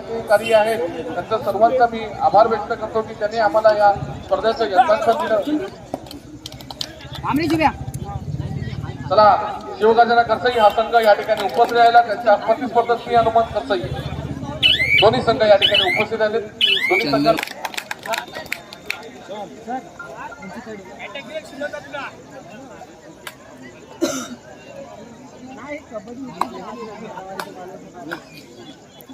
पदाधिकारी आहेत त्यांचा सर्वांचा मी आभार व्यक्त करतो की त्यांनी आम्हाला या स्पर्धेचं यजमानपद दिलं. चला शिवगर्जना करसई हा संघ या ठिकाणी उपस्थित राहिला. त्यांच्या प्रतिस्पर्धा श्री हनुमान करसई दोन्ही संघ या ठिकाणी उपस्थित राहिले. दोन्ही संघ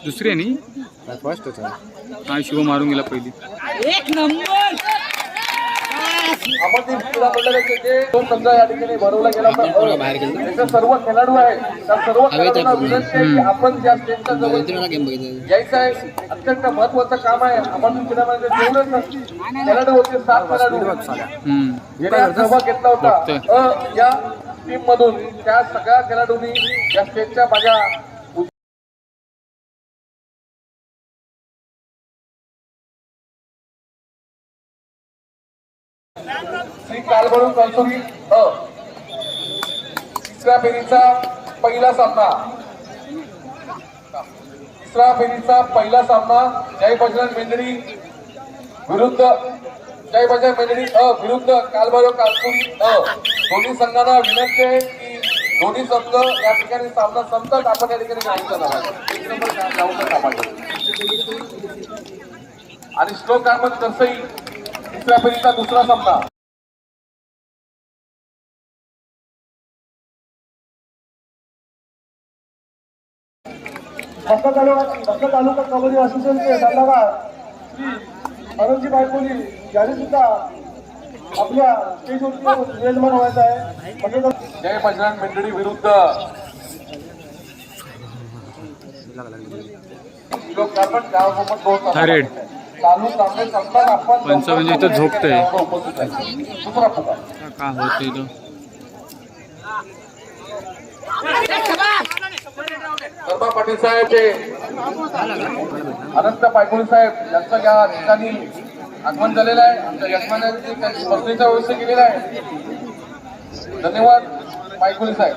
दुसरी आणि फर्स्टच हा शिव मारून गेला पहिली. एक नंबर अमरदीप क्रीडा मंडळाचे जे दोन संघ या ठिकाणी भरवला गेला होता सर्व खेळाडू आहेत त्या सर्व खेळाडूंना विनंती आहे की आपण ज्या स्टेजच्या जवळ यायचं आहे. अत्यंत महत्वाचं काम आहे. अमरदीप क्रीडा मंडळाचे जेवढे खेळाडू होते 7 खेळाडू ज्यांनी सहभाग घेतला होता या टीम मधून त्या सगळ्या खेळाडूंनी या स्टेजच्या माझ्या श्री कालभरू कलसुरी तिसऱ्या फेरीचा पहिला सामना जय बजरंग मेंढरी विरुद्ध विरुद्ध कालभरू कालसुरी दोन्ही संघांना विनंती आहे की दोन्ही संघ या ठिकाणी सामना संपतात आपण या ठिकाणी आणि श्लोक अहमद करसई तिसऱ्या फेरीचा दुसरा सामना. भक्ता तालुका कबड्डी असोसिएशनचे सल्लागार श्री अरुणजी बायकोली यांनी सुद्धा आपल्या स्टेजवरती यजमान व्हायचं आहे. जय बजरंग मेंढरी विरुद्ध रेड चालू सामने संपतात आपण 55 इथं झोपतंय दुसरा पुकार का होतं इथं. शर्मा पाटील साहेब ते अनंत पायकोळी साहेब यांचं या ठिकाणी आगमन झालेलं आहे. आमच्या यजमानांनी त्यांची स्पर्धेचा व्यवस्था केलेला आहे. धन्यवाद पायकोळी साहेब.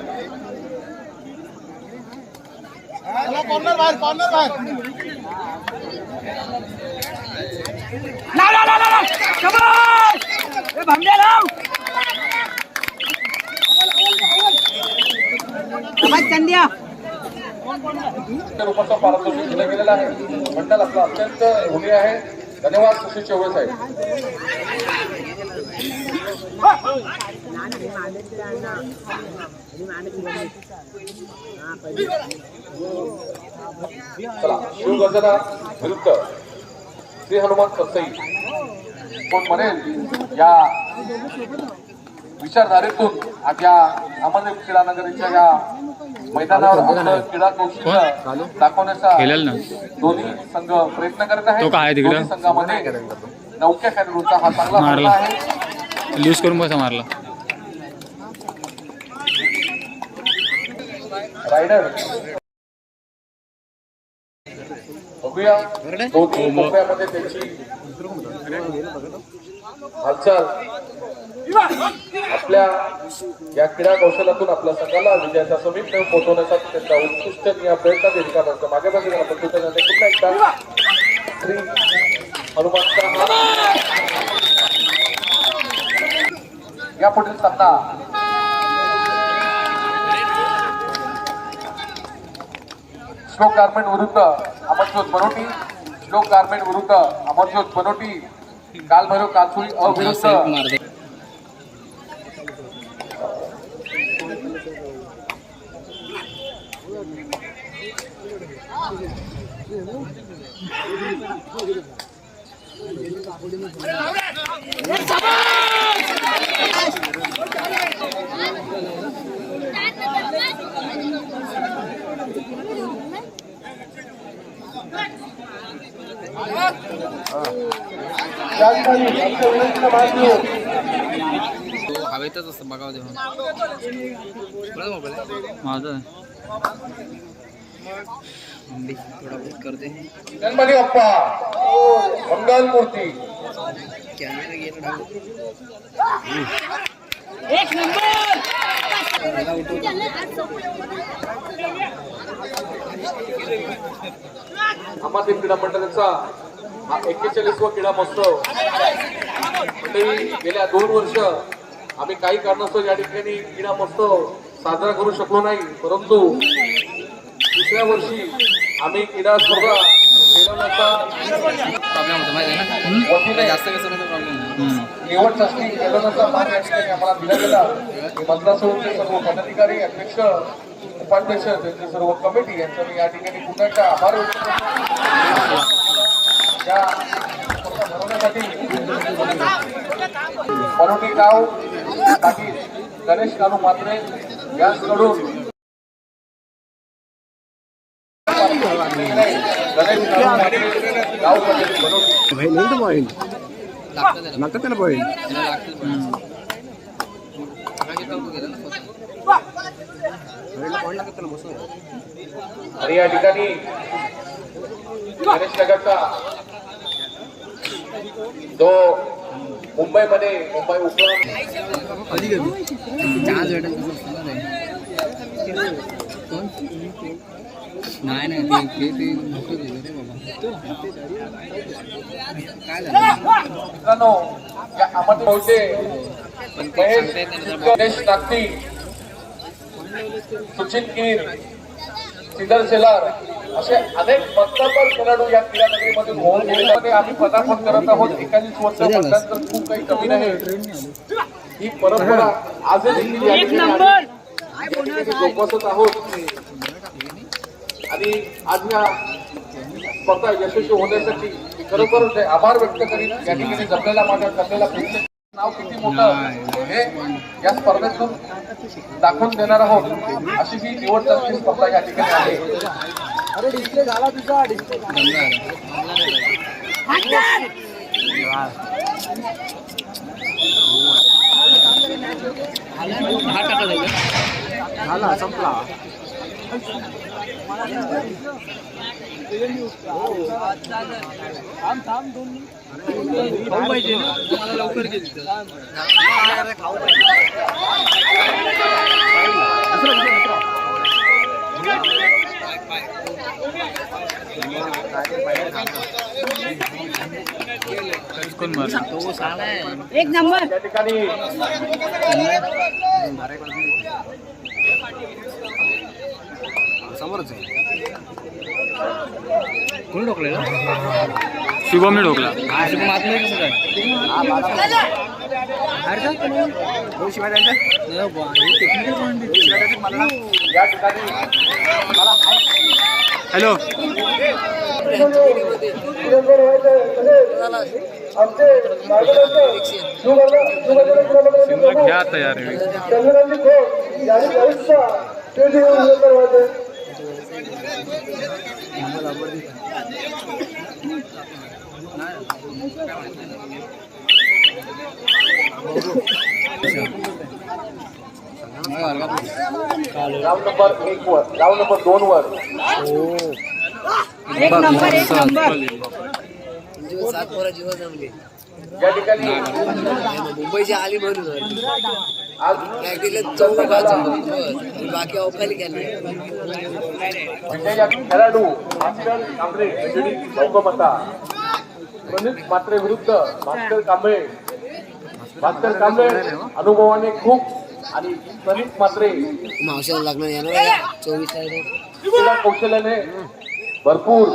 रूपाचा पारितोषिक दिला गेलेला आहे. मंडळ आपलं अत्यंत ऋणी आहे. धन्यवाद सुशील चौरे साहेब. चला शिवगर्जना विरुद्ध श्री हनुमान करसई कोण म्हणेल या विचारधारेतून आज या अमरदीप क्रीडा नगरीच्या या मैदानावर आपलं क्रीडा कौशल्य दाखवण्याचा दोन्ही संघ प्रयत्न करत आहेत. दोन्ही संघामध्ये नौक्या खेळाडूंचा हा चांगला मारला आहे. लूज करून बसा मारला रायडर. बघूया दोन्ही मोकळ्यामध्ये त्यांची हालचाल आपल्या या क्रीडा कौशल्यातून आपल्या संघाला विजयाचा समीप पोहोचवण्यासाठी त्यांचा उत्कृष्ट प्रयत्नात रिकाम असतो. मागे बाजूला पुन्हा एकदा श्री हनुमानचा या पुढील सामना श्लोक गारमेंट विरुद्ध अमरज्योत बनोटी. श्लोक गारमेंट विरुद्ध अमरज्योत बनोटी. कालभैरव कालसुरी अविरुद्ध हवेतच असतं बघावं तेव्हा माझं थोडा बहुत करते गणपती बाप्पा मंगल मूर्ती. कॅमेरा गेला एक नंबर आम्हाला क्रीडा मंडळाचा हा 41वा क्रीडा महोत्सव गेल्या 2 वर्ष आम्ही काही कारणास्तव या ठिकाणी क्रीडा महोत्सव साजरा करू शकलो नाही, परंतु दुसऱ्या वर्षी आम्ही क्रीडा स्पर्धा प्रॉब्लेम होतो माहिती आहे ना, वतीने जास्त कसं प्रॉब्लेम निवड चाचणी केंद्राचा मान या ठिकाणी आम्हाला दिला गेला. मतदारसंघाचे सर्व पदाधिकारी, अध्यक्ष, उपाध्यक्ष, त्यांचे सर्व कमिटी यांचा मी या ठिकाणी पुन्हा एकदा आभार व्यक्त करतो. या स्पर्धा भरवण्यासाठी परोटी गाव पाटील गणेश कानू मात्रे यांच्याकडून गणेश कानू मात्रे गाव पाटील बनवली. लागतं त्याला पॉईंट आणि या ठिकाणी गणेश नगरचा जो मुंबईमध्ये मुंबई उपनगर चार्ज भेटेल कसं असतं ना ते. कोण? नाही ते मोठं दिलं रे बाबा. काय झालं मित्रांनो, या अमर भाऊचे गणेश नागती, सचिन कीर, सिद्धर शेलार असे अनेक मतदार खेळाडू या क्रीडा नगरीमधून होऊन गेल्यामध्ये आम्ही पदार्पण करत आहोत. 41 वर्ष मतदान तर खूप काही कमी नाही. ही परंपरा आजही या ठिकाणी जोपासत आहोत आणि आज या स्पर्धा यशस्वी होण्यासाठी खरोखर आभार व्यक्त करीन. या ठिकाणी जमलेला माझ्या जमलेला प्रेक्षक नाव किती मोठं हे या स्पर्धेतून दाखवून देणार आहोत. अशी ही निवड चाचणी स्पर्धा या ठिकाणी आहे. लवकर गेली कोण मारला? एक नंबर. या ठिकाणी समोरच आहे. कोण ढोकलेलं? शुभमने ढोकला. मातलं कसं काय? या ठिकाणी हॅलो, दिवसभर व्हायचं तसेच आमचे मार्गदर्शक सिमला घ्या आता यार. चंद्रकांत खोत यांनी 40चा ते दिवसभर व्हायचे. राऊंड नंबर 1 वर, राऊंड नंबर 2 वर एक नंबर. एक नंबर. जीव 7 पोरं जीव जमले. या ठिकाणी मुंबईची आली म्हणून आज बाकी अवकाळी केले. विजय खेळाडू भास्कर कांबळे लौकमता, प्रणित मात्रे विरुद्ध भास्कर कांबळे. भास्कर कांबळे अनुभवाने खूप आणि प्रणित मात्रे मावशाला लागणार येणार 24 क्रीडा कौशल्याने भरपूर.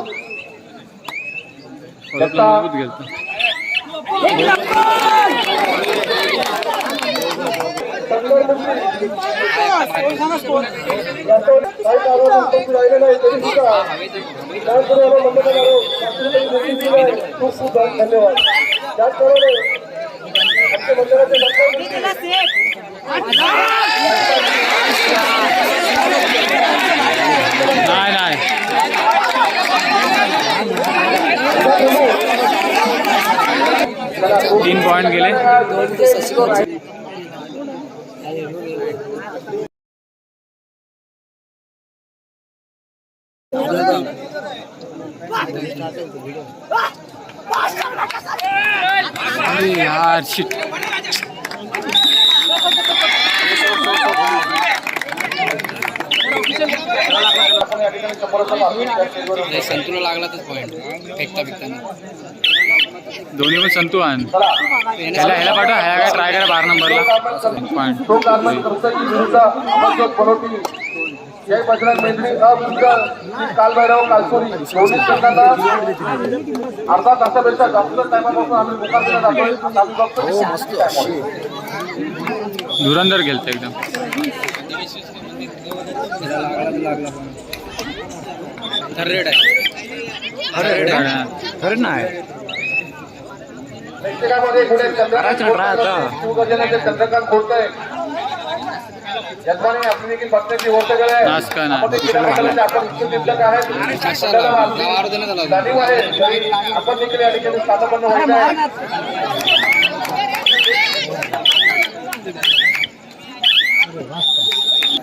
मजबूत गेलता. काही कारणास्तव राहिले नाही तरी सुद्धा त्याचबरोबर खूप खूप धन्यवाद. त्याचप्रमाणे आमच्या मंडळाचे नाही नाही 3 पॉइंट गेले. अरे यार शिट. आपण या ठिकाणी समोरासमोर आपण त्या स्टेजवर संतूला लागलाच पॉईंट फेकता फेकताना दोन्ही पण संतू आण चला ह्याला पाठवा ह्या काय ट्राय करा 12 नंबरला पॉईंट तो गार्मेंट करताची विरुद्ध अमरजोत बनवटी जय बजरंग मेंढरी अबुद्ध कालभैरव कालसोरी दोन्ही संघांना अर्धा तासापेक्षा जास्त टायमापासून आम्ही मुकाबला जातोय आता आम्ही बघतो धुरंधर गेलत एकदम लागला थर्ड आहे खरं नाही प्रत्येकामध्ये पुढे शिवगर्जनाचे चंद्रकांत खोडतंय यजमानी आपली देखील बघण्याची गोष्ट आहे नाच का ना. आपण देखील आपण इच्छुक दिसत आहेत जाणीव आहे तरी आपण देखील या ठिकाणी स्थानपन्न व्हायचं आहे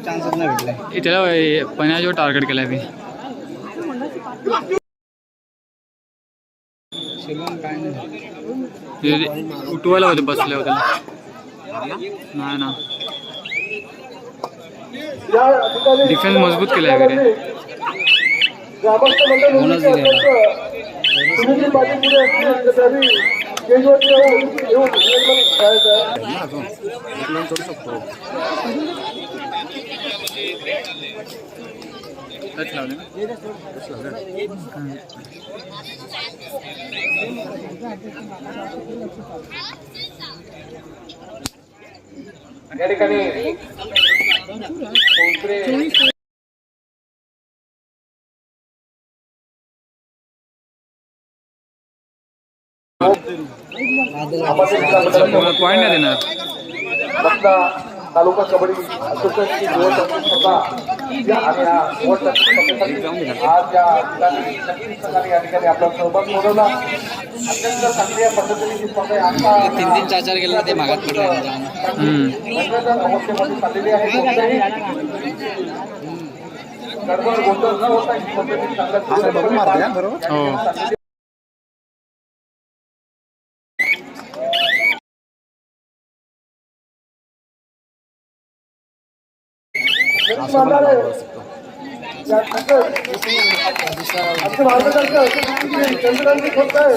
चान्सच नाही भेटलाय त्याला पण्यावर टार्गेट केलाय मी शिवम काय नाही उठवायला होते बसले होते नाही ना या ठिकाणी डिफेन्स मजबूत केलाय वगैरे ग्रामस्थ मंडळी सुनील पाटील पुढे असतील त्यावेळी स्टेजवरती येऊन करायचं आहे टच लावले ना या ठिकाणी कोणत्रे पॉईंट नाही देणार बघता तालुका कबड्डी असोसिएशनची निवड आणि हा निवड आज या ठिकाणी नक्कीच संघाने या ठिकाणी आपला सहभाग नोंदवला अत्यंत चांगल्या पद्धतीने ही स्पर्धा आता 3-3 4-4 गेले ते मागात पडले अवस्थेमध्ये चाललेली आहे कोणत्याही गडबड गोंधळ न होता ही पद्धती चांगल्या हो आमचे मार्गदर्शक चंद्रकांत खोत आहे